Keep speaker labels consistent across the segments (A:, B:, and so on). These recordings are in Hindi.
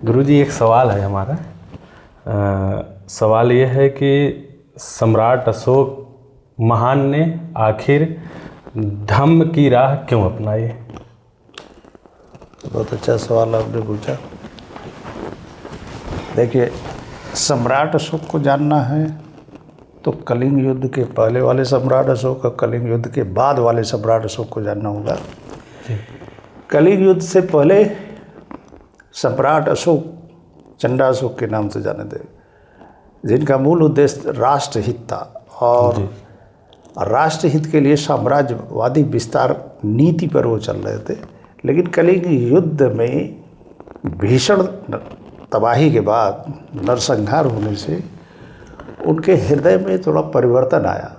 A: गुरुजी एक सवाल है हमारा। सवाल ये है कि सम्राट अशोक महान ने आखिर धम्म की राह क्यों अपनाई?
B: बहुत अच्छा सवाल आपने पूछा। देखिए, सम्राट अशोक को जानना है तो कलिंग युद्ध के पहले वाले सम्राट अशोक और कलिंग युद्ध के बाद वाले सम्राट अशोक को जानना होगा। कलिंग युद्ध से पहले सम्राट अशोक चंडा अशोक के नाम से जाने थे, जिनका मूल उद्देश्य राष्ट्रहित था और राष्ट्रहित के लिए साम्राज्यवादी विस्तार नीति पर वो चल रहे थे। लेकिन कलिंग युद्ध में भीषण तबाही के बाद नरसंहार होने से उनके हृदय में थोड़ा परिवर्तन आया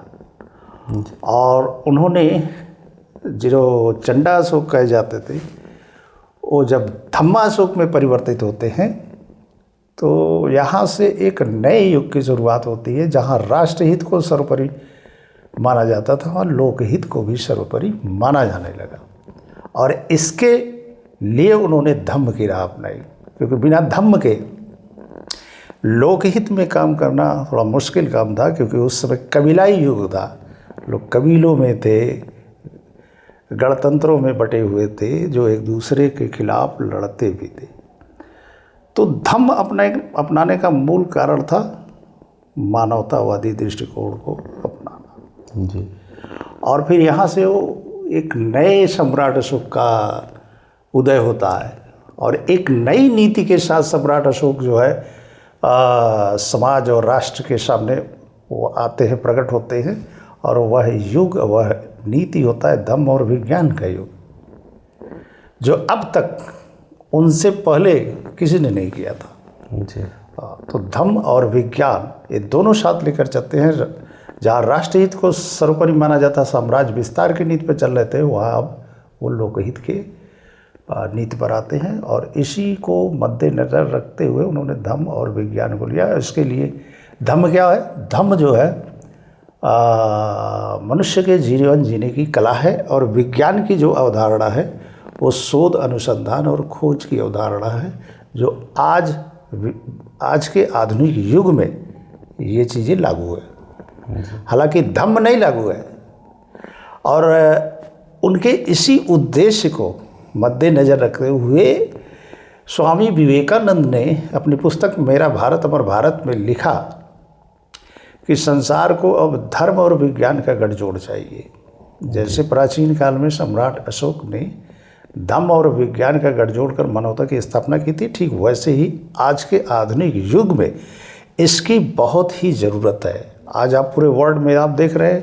B: और उन्होंने जो चंडा अशोक कहे जाते थे वो जब धम्मा अशोक में परिवर्तित होते हैं तो यहाँ से एक नए युग की शुरुआत होती है, जहाँ राष्ट्रहित को सर्वोपरि माना जाता था और लोकहित को भी सर्वोपरि माना जाने लगा। और इसके लिए उन्होंने धम्म की राह अपनाई, क्योंकि बिना धम्म के लोकहित में काम करना थोड़ा मुश्किल काम था, क्योंकि उस समय कबीलाई युग था। लोग कबीलों में थे, गणतंत्रों में बटे हुए थे जो एक दूसरे के खिलाफ लड़ते भी थे। तो धम्म अपनाने का मूल कारण था मानवतावादी दृष्टिकोण को अपनाना
A: जी।
B: और फिर यहाँ से वो एक नए सम्राट अशोक का उदय होता है और एक नई नीति के साथ सम्राट अशोक जो है समाज और राष्ट्र के सामने वो आते हैं, प्रकट होते हैं। और वह युग, वह नीति होता है धम्म और विज्ञान का युग, जो अब तक उनसे पहले किसी ने नहीं किया था
A: जी।
B: तो धम्म और विज्ञान ये दोनों साथ लेकर चलते हैं। जहाँ राष्ट्रहित को सर्वोपरि माना जाता, साम्राज्य विस्तार की नीति पर चल रहे थे, वहाँ अब वो लोकहित के नीति पर आते हैं। और इसी को मद्देनजर रखते हुए उन्होंने धम्म और विज्ञान को लिया। इसके लिए धम्म क्या है? धम्म जो है मनुष्य के जीवन जीने की कला है, और विज्ञान की जो अवधारणा है वो शोध, अनुसंधान और खोज की अवधारणा है, जो आज के आधुनिक युग में ये चीज़ें लागू है। हालांकि धम्म नहीं लागू है। और उनके इसी उद्देश्य को मद्देनज़र रखते हुए स्वामी विवेकानंद ने अपनी पुस्तक मेरा भारत अमर भारत में लिखा कि संसार को अब धर्म और विज्ञान का गठजोड़ चाहिए। जैसे प्राचीन काल में सम्राट अशोक ने धम्म और विज्ञान का गठजोड़ कर मानवता की स्थापना की थी, ठीक वैसे ही आज के आधुनिक युग में इसकी बहुत ही ज़रूरत है। आज आप पूरे वर्ल्ड में आप देख रहे हैं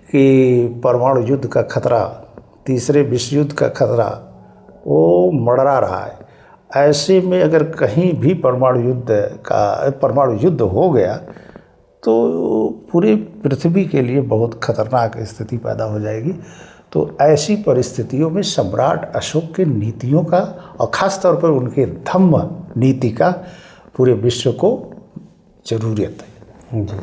B: कि परमाणु युद्ध का खतरा, तीसरे विश्व युद्ध का खतरा वो मंडरा रहा है। ऐसे में अगर कहीं भी परमाणु युद्ध हो गया तो पूरी पृथ्वी के लिए बहुत खतरनाक स्थिति पैदा हो जाएगी। तो ऐसी परिस्थितियों में सम्राट अशोक के नीतियों का और ख़ास तौर पर उनके धम्म नीति का पूरे विश्व को ज़रूरत है।
A: जी।